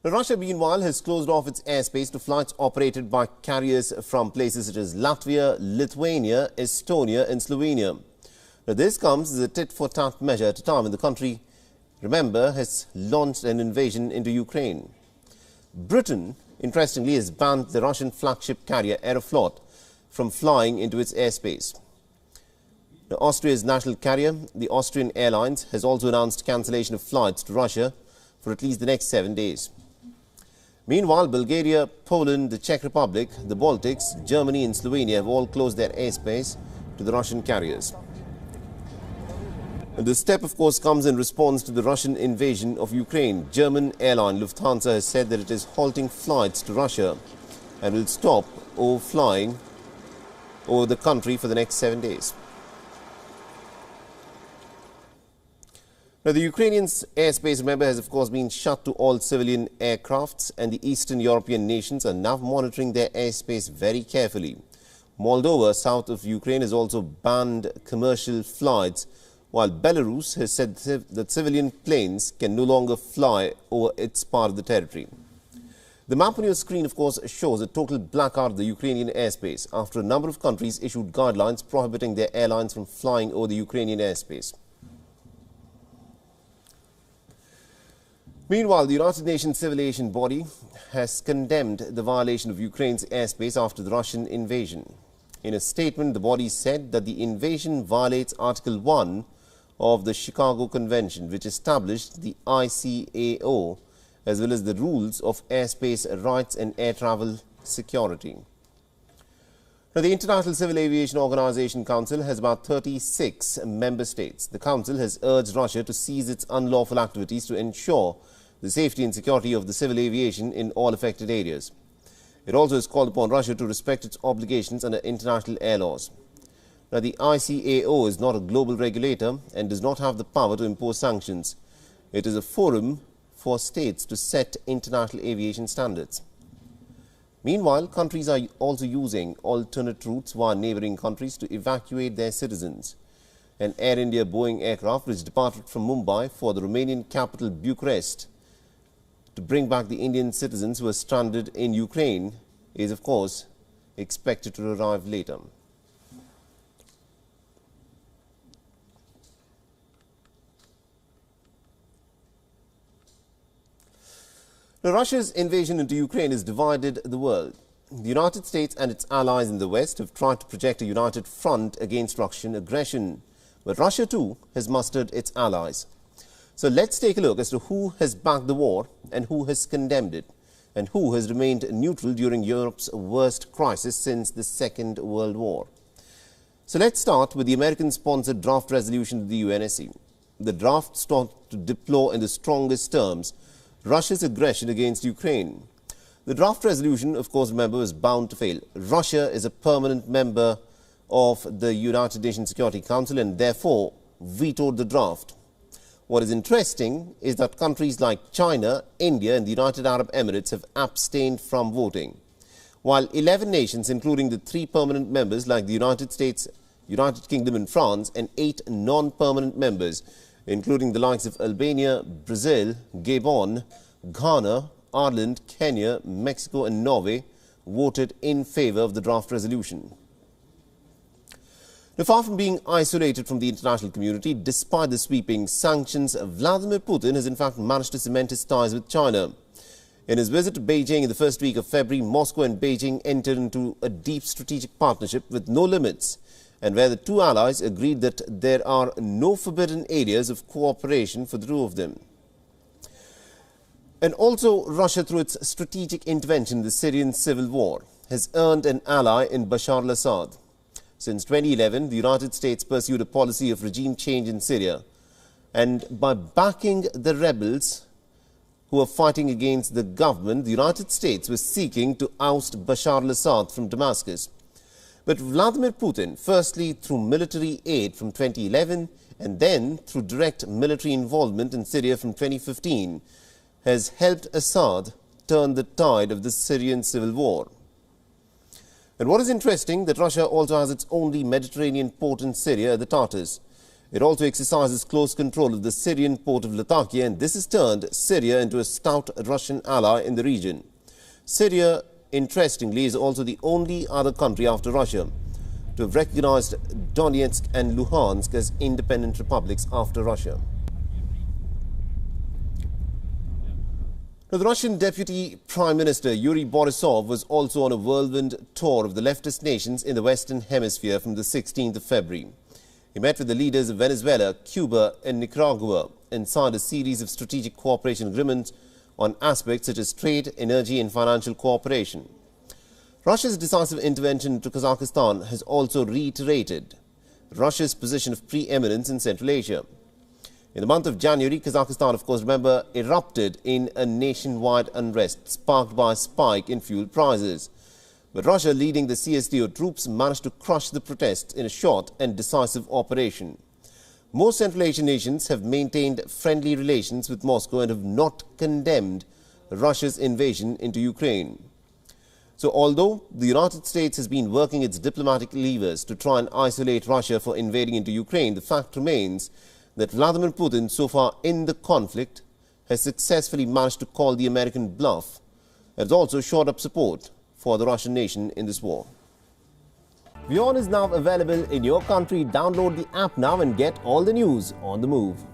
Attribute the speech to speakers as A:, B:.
A: Now, Russia, meanwhile, has closed off its airspace to flights operated by carriers from places such as Latvia, Lithuania, Estonia and Slovenia. Now, this comes as a tit-for-tat measure at a time when the country, remember, has launched an invasion into Ukraine. Britain, interestingly, has banned the Russian flagship carrier Aeroflot from flying into its airspace. Now, Austria's national carrier, the Austrian Airlines, has also announced cancellation of flights to Russia for at least the next 7 days. Meanwhile, Bulgaria, Poland, the Czech Republic, the Baltics, Germany and Slovenia have all closed their airspace to the Russian carriers. And this step, of course, comes in response to the Russian invasion of Ukraine. German airline Lufthansa has said that it is halting flights to Russia and will stop flying over the country for the next 7 days. Now, the Ukrainians' airspace, remember, has of course been shut to all civilian aircrafts, and the Eastern European nations are now monitoring their airspace very carefully. Moldova, south of Ukraine, has also banned commercial flights, while Belarus has said that civilian planes can no longer fly over its part of the territory. The map on your screen, of course, shows a total blackout of the Ukrainian airspace after a number of countries issued guidelines prohibiting their airlines from flying over the Ukrainian airspace. Meanwhile, the United Nations Civil Aviation Body has condemned the violation of Ukraine's airspace after the Russian invasion. In a statement, the body said that the invasion violates Article 1 of the Chicago Convention, which established the ICAO, as well as the rules of airspace rights and air travel security. Now, the International Civil Aviation Organization Council has about 36 member states. The Council has urged Russia to cease its unlawful activities to ensure the safety and security of the civil aviation in all affected areas. It also has called upon Russia to respect its obligations under international air laws. Now, the ICAO is not a global regulator and does not have the power to impose sanctions. It is a forum for states to set international aviation standards. Meanwhile, countries are also using alternate routes via neighboring countries to evacuate their citizens. An Air India Boeing aircraft which departed from Mumbai for the Romanian capital Bucharest to bring back the Indian citizens who are stranded in Ukraine is, of course, expected to arrive later. Now, Russia's invasion into Ukraine has divided the world. The United States and its allies in the West have tried to project a united front against Russian aggression. But Russia, too, has mustered its allies. So let's take a look as to who has backed the war and who has condemned it, and who has remained neutral during Europe's worst crisis since the Second World War. So let's start with the American-sponsored draft resolution to the UNSC. The draft sought to deplore in the strongest terms Russia's aggression against Ukraine. The draft resolution, of course, remember, was bound to fail. Russia is a permanent member of the United Nations Security Council and therefore vetoed the draft. What is interesting is that countries like China, India and the United Arab Emirates have abstained from voting, while 11 nations, including the 3 permanent members like the United States, United Kingdom and France, and 8 non-permanent members, including the likes of Albania, Brazil, Gabon, Ghana, Ireland, Kenya, Mexico and Norway, voted in favor of the draft resolution. Now, far from being isolated from the international community, despite the sweeping sanctions, Vladimir Putin has in fact managed to cement his ties with China. In his visit to Beijing in the first week of February, Moscow and Beijing entered into a deep strategic partnership with no limits, and where the two allies agreed that there are no forbidden areas of cooperation for the two of them. And also, Russia, through its strategic intervention in the Syrian civil war, has earned an ally in Bashar al-Assad. Since 2011, the United States pursued a policy of regime change in Syria, and by backing the rebels who are fighting against the government, the United States was seeking to oust Bashar al-Assad from Damascus. But Vladimir Putin, firstly through military aid from 2011 and then through direct military involvement in Syria from 2015, has helped Assad turn the tide of the Syrian civil war. And what is interesting, that Russia also has its only Mediterranean port in Syria, the Tartus. It also exercises close control of the Syrian port of Latakia, and this has turned Syria into a stout Russian ally in the region. Syria, interestingly, is also the only other country after Russia to have recognized Donetsk and Luhansk as independent republics after Russia. Now, the Russian Deputy Prime Minister Yuri Borisov was also on a whirlwind tour of the leftist nations in the Western Hemisphere from the 16th of February. He met with the leaders of Venezuela, Cuba and Nicaragua and signed a series of strategic cooperation agreements on aspects such as trade, energy and financial cooperation. Russia's decisive intervention into Kazakhstan has also reiterated Russia's position of preeminence in Central Asia. In the month of January, Kazakhstan, of course, remember, erupted in a nationwide unrest sparked by a spike in fuel prices. But Russia, leading the CSTO troops, managed to crush the protests in a short and decisive operation. Most Central Asian nations have maintained friendly relations with Moscow and have not condemned Russia's invasion into Ukraine. So although the United States has been working its diplomatic levers to try and isolate Russia for invading into Ukraine, the fact remains that Vladimir Putin, so far in the conflict, has successfully managed to call the American bluff and has also shored up support for the Russian nation in this war. WION is now available in your country. Download the app now and get all the news on the move.